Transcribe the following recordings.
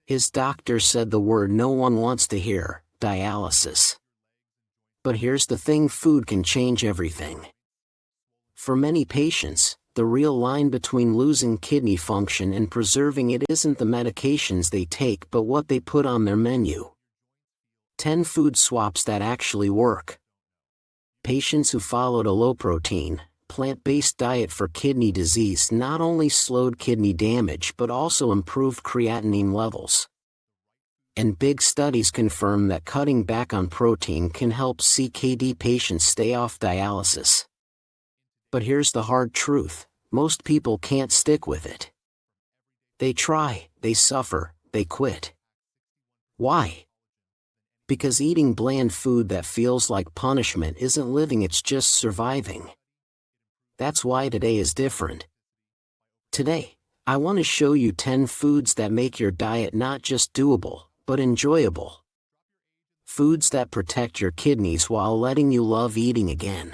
His doctor said the word no one wants to hear, dialysis. But here's the thing, food can change everything. For many patients, the real line between losing kidney function and preserving it isn't the medications they take but what they put on their menu. 10 food swaps that actually work. Patients who followed a low-protein, plant-based diet for kidney disease not only slowed kidney damage but also improved creatinine levels. And big studies confirm that cutting back on protein can help CKD patients stay off dialysis. But here's the hard truth, most people can't stick with it. They try, they suffer, they quit. Why? Because eating bland food that feels like punishment isn't living, it's just surviving. That's why today is different. Today, I want to show you 10 foods that make your diet not just doable, but enjoyable. Foods that protect your kidneys while letting you love eating again.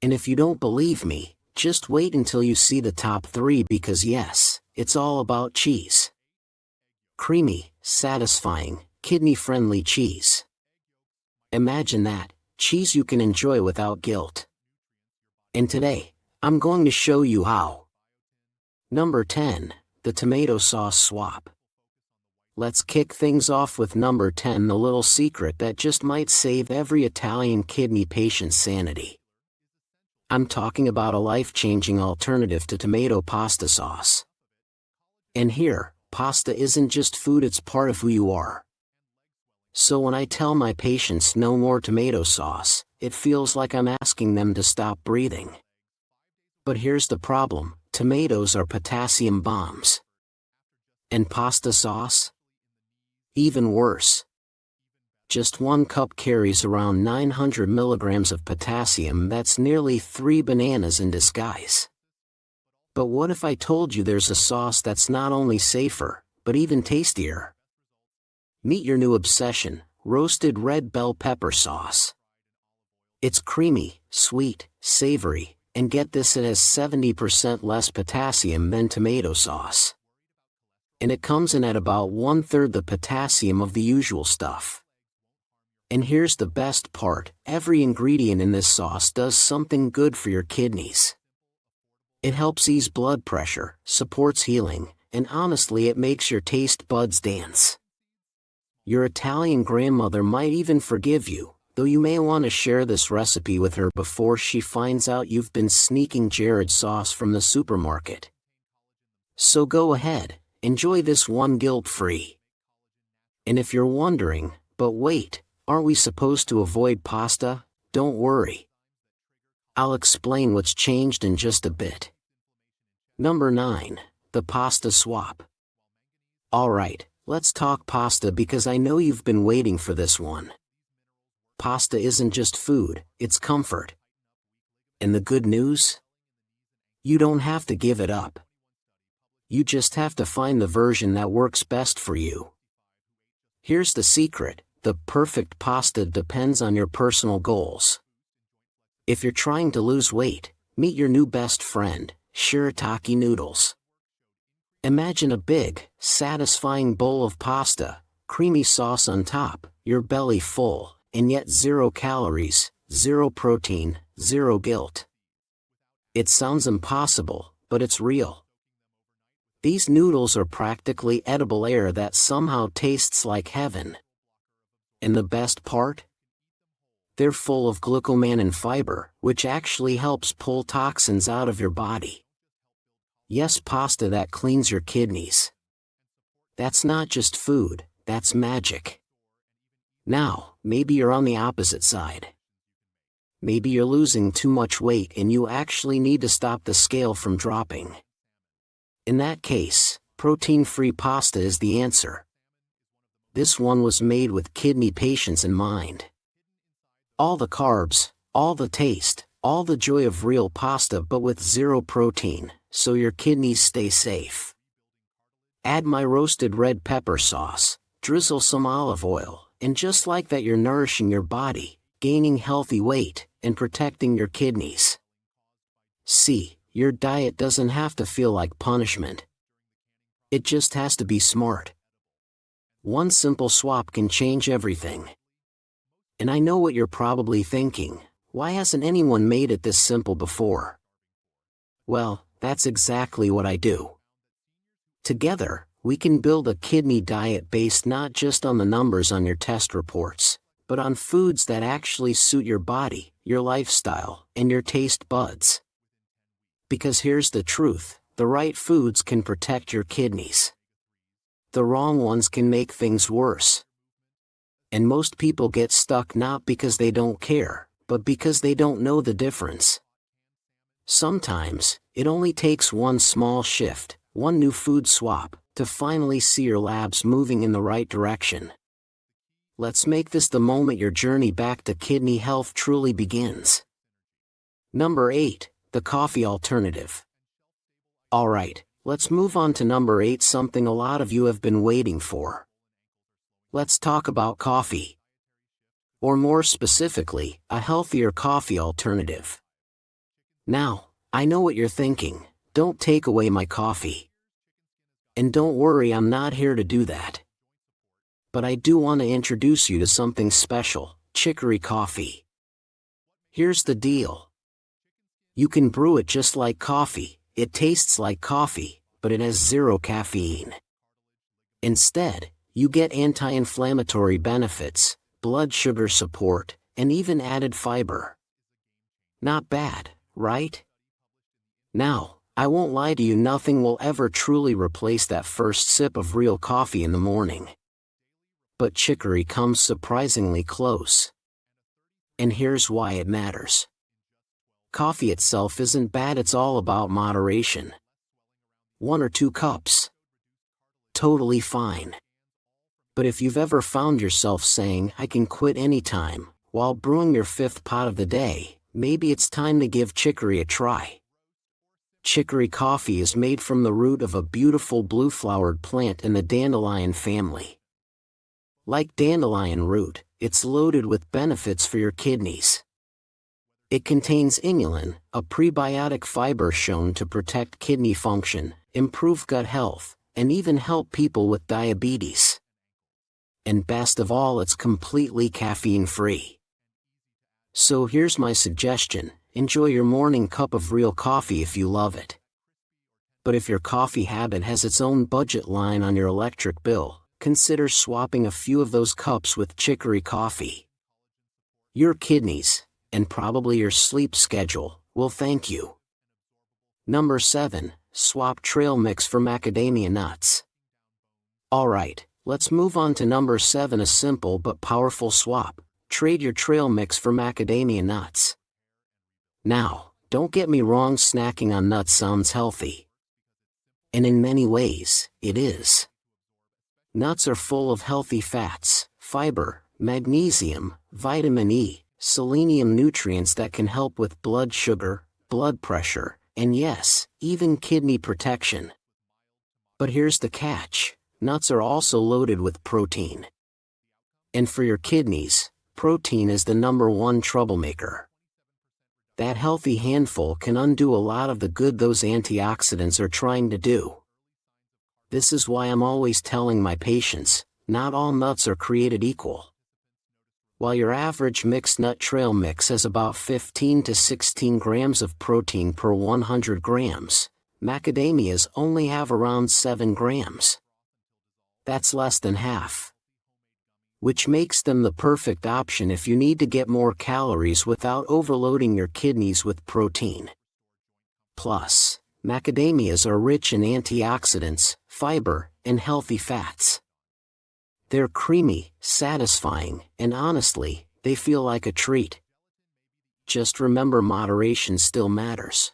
And if you don't believe me, just wait until you see the top 3 because yes, it's all about cheese. Creamy, satisfying, kidney-friendly cheese. Imagine that, cheese you can enjoy without guilt. And today, I'm going to show you how. Number 10, the tomato sauce swap. Let's kick things off with number 10, the little secret that just might save every Italian kidney patient's sanity. I'm talking about a life-changing alternative to tomato pasta sauce. And here, pasta isn't just food, it's part of who you are. So when I tell my patients no more tomato sauce, it feels like I'm asking them to stop breathing. But here's the problem, tomatoes are potassium bombs. And pasta sauce? Even worse. Just 1 cup carries around 900 milligrams of potassium, that's nearly 3 bananas in disguise. But what if I told you there's a sauce that's not only safer, but even tastier? Meet your new obsession, roasted red bell pepper sauce. It's creamy, sweet, savory, and get this, it has 70% less potassium than tomato sauce. And it comes in at about 1/3 the potassium of the usual stuff. And here's the best part, every ingredient in this sauce does something good for your kidneys. It helps ease blood pressure, supports healing, and honestly it makes your taste buds dance. Your Italian grandmother might even forgive you, though you may want to share this recipe with her before she finds out you've been sneaking Jared sauce from the supermarket. So go ahead, enjoy this one guilt-free. And if you're wondering, but wait, aren't we supposed to avoid pasta? Don't worry. I'll explain what's changed in just a bit. Number 9, the pasta swap. Alright, let's talk pasta because I know you've been waiting for this one. Pasta isn't just food, it's comfort. And the good news? You don't have to give it up. You just have to find the version that works best for you. Here's the secret, the perfect pasta depends on your personal goals. If you're trying to lose weight, meet your new best friend, shirataki noodles. Imagine a big, satisfying bowl of pasta, creamy sauce on top, your belly full, and yet 0 calories, 0 protein, 0 guilt. It sounds impossible, but it's real. These noodles are practically edible air that somehow tastes like heaven. And the best part? They're full of glucosamine and fiber, which actually helps pull toxins out of your body. Yes, pasta that cleans your kidneys. That's not just food, that's magic. Now, maybe you're on the opposite side. Maybe you're losing too much weight and you actually need to stop the scale from dropping. In that case, protein-free pasta is the answer. This one was made with kidney patients in mind. All the carbs, all the taste, all the joy of real pasta but with 0 protein, so your kidneys stay safe. Add my roasted red pepper sauce, drizzle some olive oil, and just like that you're nourishing your body, gaining healthy weight, and protecting your kidneys. See, your diet doesn't have to feel like punishment. It just has to be smart. One simple swap can change everything. And I know what you're probably thinking, why hasn't anyone made it this simple before? Well, that's exactly what I do. Together, we can build a kidney diet based not just on the numbers on your test reports, but on foods that actually suit your body, your lifestyle, and your taste buds. Because here's the truth, the right foods can protect your kidneys. The wrong ones can make things worse. And most people get stuck not because they don't care, but because they don't know the difference. Sometimes, it only takes one small shift, one new food swap, to finally see your labs moving in the right direction. Let's make this the moment your journey back to kidney health truly begins. Number 8, the coffee alternative. Alright, let's move on to number 8, something a lot of you have been waiting for. Let's talk about coffee. Or more specifically, a healthier coffee alternative. Now, I know what you're thinking, don't take away my coffee. And don't worry, I'm not here to do that. But I do want to introduce you to something special, chicory coffee. Here's the deal. You can brew it just like coffee, it tastes like coffee, but it has zero caffeine. Instead, you get anti-inflammatory benefits, blood sugar support, and even added fiber. Not bad, right? Now, I won't lie to you, nothing will ever truly replace that first sip of real coffee in the morning. But chicory comes surprisingly close. And here's why it matters. Coffee itself isn't bad, it's all about moderation. 1 or 2 cups. Totally fine. But if you've ever found yourself saying, I can quit anytime, while brewing your 5th pot of the day, maybe it's time to give chicory a try. Chicory coffee is made from the root of a beautiful blue-flowered plant in the dandelion family. Like dandelion root, it's loaded with benefits for your kidneys. It contains inulin, a prebiotic fiber shown to protect kidney function, improve gut health, and even help people with diabetes. And best of all, it's completely caffeine-free. So here's my suggestion, enjoy your morning cup of real coffee if you love it. But if your coffee habit has its own budget line on your electric bill, consider swapping a few of those cups with chicory coffee. Your kidneys, and probably your sleep schedule, will thank you. Number 7, swap trail mix for macadamia nuts. Alright, let's move on to number 7, a simple but powerful swap. Trade your trail mix for macadamia nuts. Now, don't get me wrong, snacking on nuts sounds healthy. And in many ways, it is. Nuts are full of healthy fats, fiber, magnesium, vitamin E, selenium, nutrients that can help with blood sugar, blood pressure, and yes, even kidney protection. But here's the catch, nuts are also loaded with protein. And for your kidneys, protein is the number 1 troublemaker. That healthy handful can undo a lot of the good those antioxidants are trying to do. This is why I'm always telling my patients, not all nuts are created equal. While your average mixed nut trail mix has about 15 to 16 grams of protein per 100 grams, macadamias only have around 7 grams. That's less than half. Which makes them the perfect option if you need to get more calories without overloading your kidneys with protein. Plus, macadamias are rich in antioxidants, fiber, and healthy fats. They're creamy, satisfying, and honestly, they feel like a treat. Just remember, moderation still matters.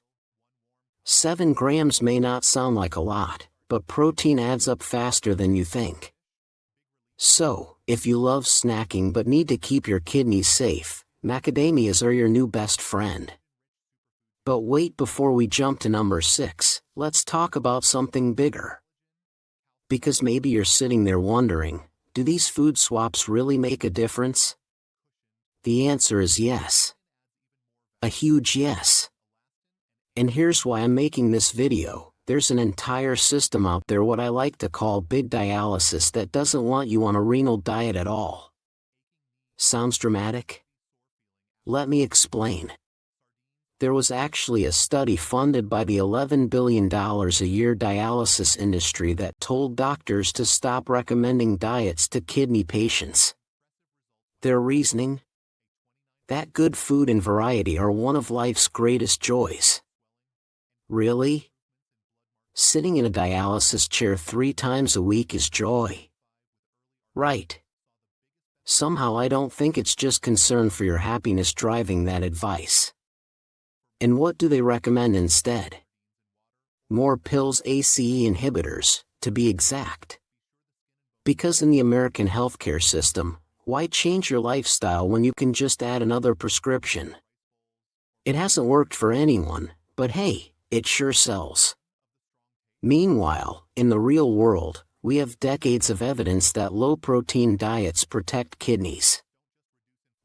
7 grams may not sound like a lot, but protein adds up faster than you think. So, if you love snacking but need to keep your kidneys safe, macadamias are your new best friend. But wait, before we jump to number 6, let's talk about something bigger. Because maybe you're sitting there wondering, do these food swaps really make a difference? The answer is yes. A huge yes. And here's why I'm making this video. There's an entire system out there, what I like to call big dialysis, that doesn't want you on a renal diet at all. Sounds dramatic? Let me explain. There was actually a study funded by the $11 billion a year dialysis industry that told doctors to stop recommending diets to kidney patients. Their reasoning? That good food and variety are one of life's greatest joys. Really? Sitting in a dialysis chair 3 times a week is joy. Right. Somehow I don't think it's just concern for your happiness driving that advice. And what do they recommend instead? More pills, ACE inhibitors, to be exact. Because in the American healthcare system, why change your lifestyle when you can just add another prescription? It hasn't worked for anyone, but hey, it sure sells. Meanwhile, in the real world, we have decades of evidence that low-protein diets protect kidneys.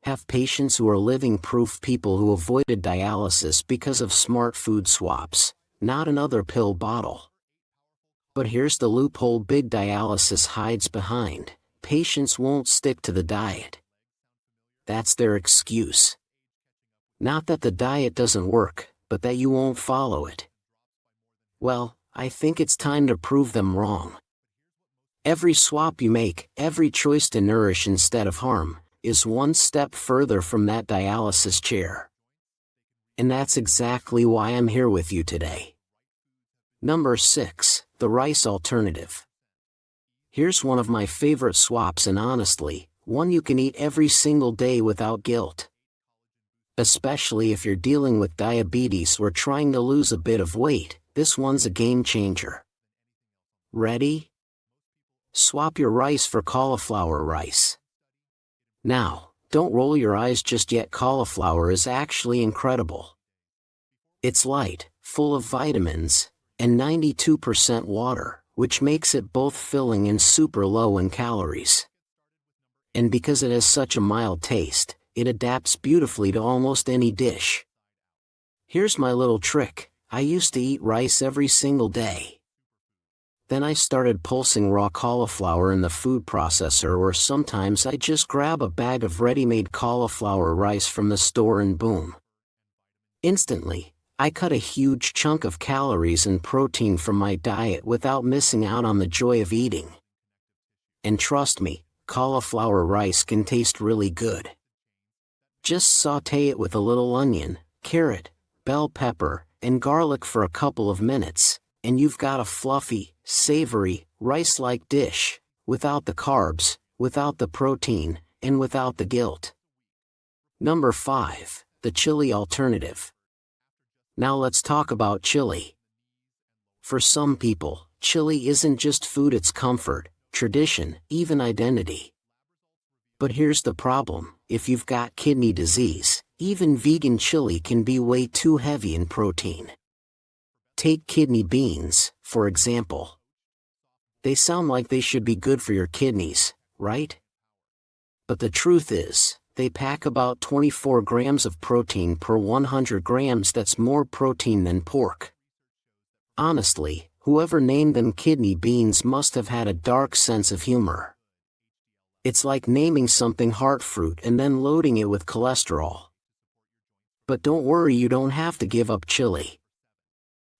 Have patients who are living proof, people who avoided dialysis because of smart food swaps, not another pill bottle. But here's the loophole big dialysis hides behind: patients won't stick to the diet. That's their excuse. Not that the diet doesn't work, but that you won't follow it. Well, I think it's time to prove them wrong. Every swap you make, every choice to nourish instead of harm, is one step further from that dialysis chair. And that's exactly why I'm here with you today. Number 6, the rice alternative. Here's one of my favorite swaps, and honestly, one you can eat every single day without guilt. Especially if you're dealing with diabetes or trying to lose a bit of weight, this one's a game changer. Ready? Swap your rice for cauliflower rice. Now, don't roll your eyes just yet. Cauliflower is actually incredible. It's light, full of vitamins, and 92% water, which makes it both filling and super low in calories. And because it has such a mild taste, it adapts beautifully to almost any dish. Here's my little trick: I used to eat rice every single day. Then I started pulsing raw cauliflower in the food processor, or sometimes I just grab a bag of ready-made cauliflower rice from the store and boom. Instantly, I cut a huge chunk of calories and protein from my diet without missing out on the joy of eating. And trust me, cauliflower rice can taste really good. Just saute it with a little onion, carrot, bell pepper, and garlic for a couple of minutes, and you've got a fluffy, savory, rice-like dish, without the carbs, without the protein, and without the guilt. Number 5, the chili alternative. Now let's talk about chili. For some people, chili isn't just food, it's comfort, tradition, even identity. But here's the problem: if you've got kidney disease, even vegan chili can be way too heavy in protein. Take kidney beans, for example. They sound like they should be good for your kidneys, right? But the truth is, they pack about 24 grams of protein per 100 grams. That's more protein than pork. Honestly, whoever named them kidney beans must have had a dark sense of humor. It's like naming something heart fruit and then loading it with cholesterol. But don't worry, you don't have to give up chili.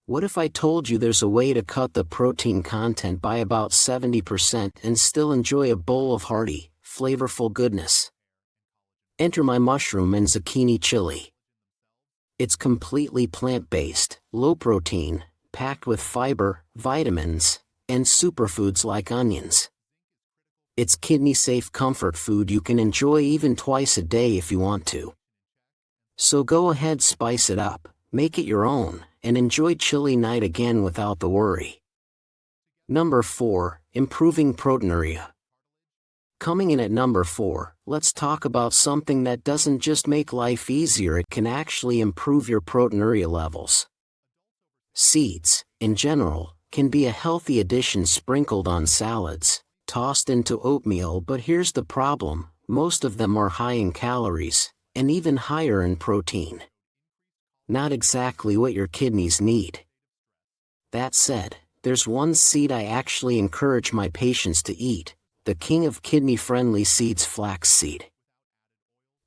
What if I told you there's a way to cut the protein content by about 70% and still enjoy a bowl of hearty, flavorful goodness? Enter my mushroom and zucchini chili. It's completely plant-based, low protein, packed with fiber, vitamins, and superfoods like onions. It's kidney-safe comfort food you can enjoy even twice a day if you want to. So go ahead, spice it up, make it your own, and enjoy chili night again without the worry. Number 4, improving proteinuria. Coming in at number 4, let's talk about something that doesn't just make life easier, it can actually improve your proteinuria levels. Seeds, in general, can be a healthy addition sprinkled on salads, tossed into oatmeal, but here's the problem: most of them are high in calories, and even higher in protein. Not exactly what your kidneys need. That said, there's one seed I actually encourage my patients to eat, the king of kidney-friendly seeds, flaxseed.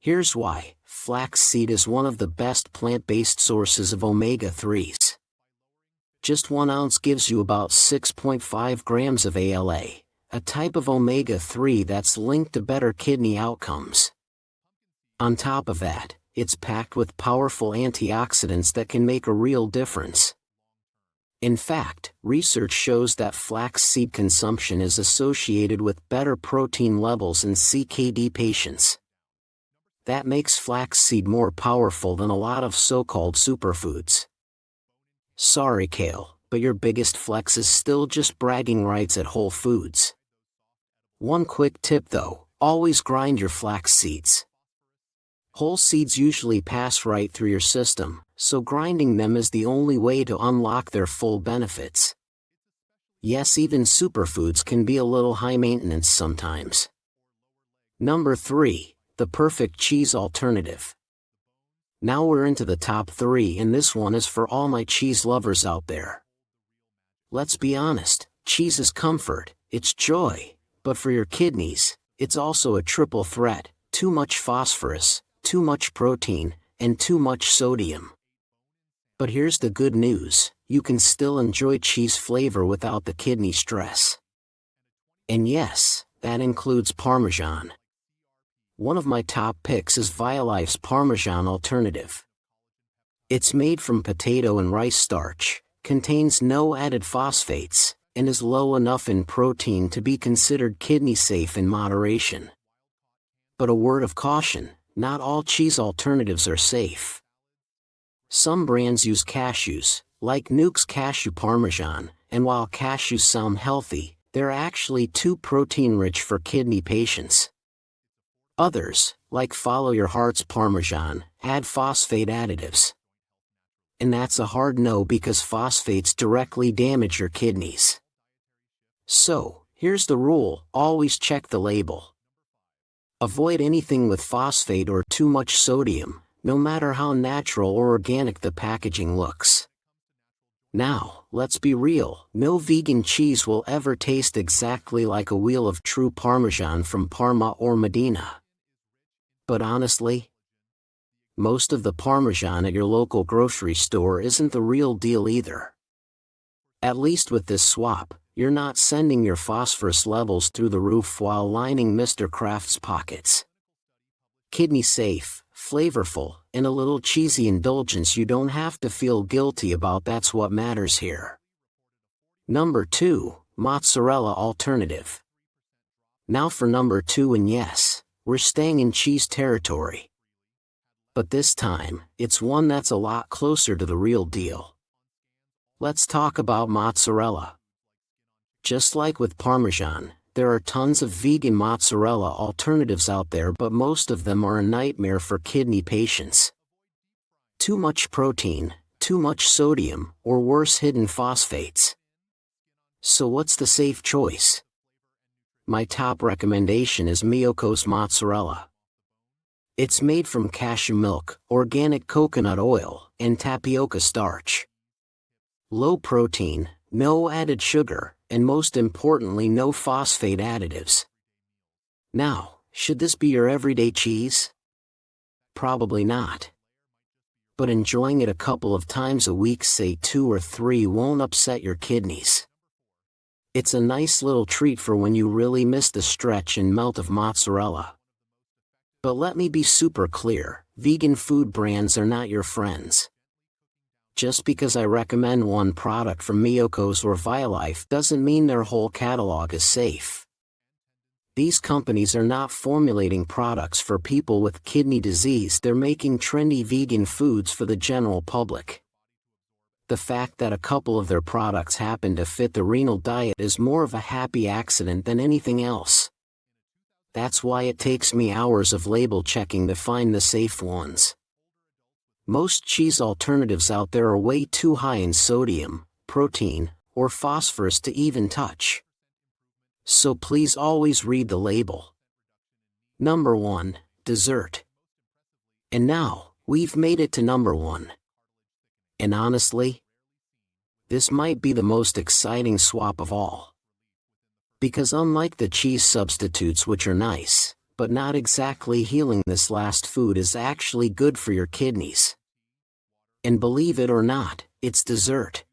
Here's why. Flaxseed is one of the best plant-based sources of omega-3s. Just 1 ounce gives you about 6.5 grams of ALA, a type of omega-3 that's linked to better kidney outcomes. On top of that, it's packed with powerful antioxidants that can make a real difference. In fact, research shows that flaxseed consumption is associated with better protein levels in CKD patients. That makes flaxseed more powerful than a lot of so-called superfoods. Sorry, kale, but your biggest flex is still just bragging rights at Whole Foods. One quick tip though, always grind your flax seeds. Whole seeds usually pass right through your system, so grinding them is the only way to unlock their full benefits. Yes, even superfoods can be a little high maintenance sometimes. Number 3, the perfect cheese alternative. Now we're into the top 3, and this one is for all my cheese lovers out there. Let's be honest, cheese is comfort, it's joy, but for your kidneys, it's also a triple threat: too much phosphorus, too much protein, and too much sodium. But here's the good news, you can still enjoy cheese flavor without the kidney stress. And yes, that includes Parmesan. One of my top picks is Vialife's Parmesan alternative. It's made from potato and rice starch, contains no added phosphates, and is low enough in protein to be considered kidney safe in moderation. But a word of caution, not all cheese alternatives are safe. Some brands use cashews, like Nuke's Cashew Parmesan, and while cashews sound healthy, they're actually too protein-rich for kidney patients. Others, like Follow Your Heart's Parmesan, add phosphate additives. And that's a hard no, because phosphates directly damage your kidneys. So, here's the rule: always check the label. Avoid anything with phosphate or too much sodium, no matter how natural or organic the packaging looks. Now, let's be real, no vegan cheese will ever taste exactly like a wheel of true Parmesan from Parma or Modena. But honestly, most of the Parmesan at your local grocery store isn't the real deal either. At least with this swap, you're not sending your phosphorus levels through the roof while lining Mr. Kraft's pockets. Kidney safe, flavorful, and a little cheesy indulgence you don't have to feel guilty about, that's what matters here. Number 2, Mozzarella alternative. Now for number 2, and yes, we're staying in cheese territory. But this time, it's one that's a lot closer to the real deal. Let's talk about mozzarella. Just like with Parmesan, there are tons of vegan mozzarella alternatives out there, but most of them are a nightmare for kidney patients. Too much protein, too much sodium, or worse, hidden phosphates. So what's the safe choice? My top recommendation is Miyoko's mozzarella. It's made from cashew milk, organic coconut oil, and tapioca starch. Low protein, no added sugar, and most importantly, no phosphate additives. Now, should this be your everyday cheese? Probably not. But enjoying it a couple of times a week, say 2 or 3, won't upset your kidneys. It's a nice little treat for when you really miss the stretch and melt of mozzarella. But let me be super clear, vegan food brands are not your friends. Just because I recommend one product from Miyoko's or Vialife doesn't mean their whole catalog is safe. These companies are not formulating products for people with kidney disease, they're making trendy vegan foods for the general public. The fact that a couple of their products happen to fit the renal diet is more of a happy accident than anything else. That's why it takes me hours of label checking to find the safe ones. Most cheese alternatives out there are way too high in sodium, protein, or phosphorus to even touch. So please always read the label. Number 1, dessert. And now, we've made it to number 1. And honestly, This might be the most exciting swap of all. Because unlike the cheese substitutes, which are nice, but not exactly healing, this last food is actually good for your kidneys. And believe it or not, it's dessert.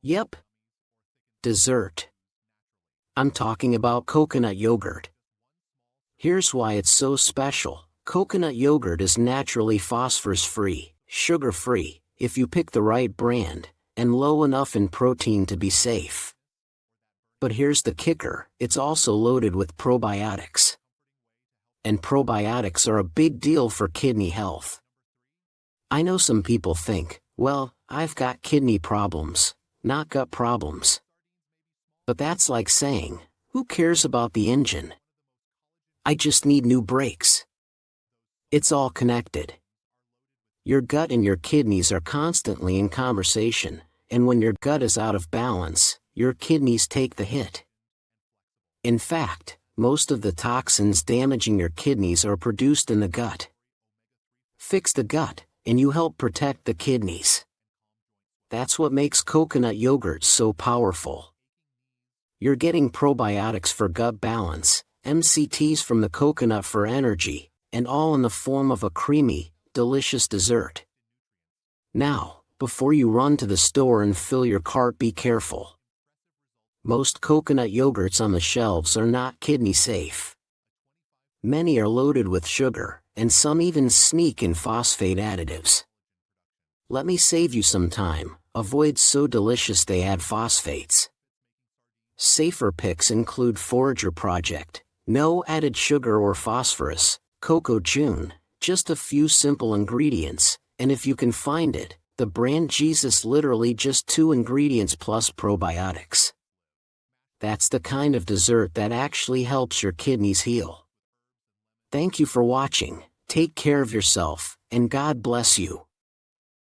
Yep. Dessert. I'm talking about coconut yogurt. Here's why it's so special. Coconut yogurt is naturally phosphorus-free, sugar-free, if you pick the right brand, and low enough in protein to be safe. But here's the kicker, it's also loaded with probiotics. And probiotics are a big deal for kidney health. I know some people think, well, I've got kidney problems, not gut problems. But that's like saying, who cares about the engine? I just need new brakes. It's all connected. Your gut and your kidneys are constantly in conversation, and when your gut is out of balance, your kidneys take the hit. In fact, most of the toxins damaging your kidneys are produced in the gut. Fix the gut, and you help protect the kidneys. That's what makes coconut yogurt so powerful. You're getting probiotics for gut balance, MCTs from the coconut for energy, and all in the form of a creamy, delicious dessert. Now, before you run to the store and fill your cart, be careful. Most coconut yogurts on the shelves are not kidney safe. Many are loaded with sugar, and some even sneak in phosphate additives. Let me save you some time, avoid so delicious they add phosphates. Safer picks include Forager Project, no added sugar or phosphorus, Coco June, just a few simple ingredients, and if you can find it, the brand Jesus, literally just 2 ingredients plus probiotics. That's the kind of dessert that actually helps your kidneys heal. Thank you for watching, take care of yourself, and God bless you.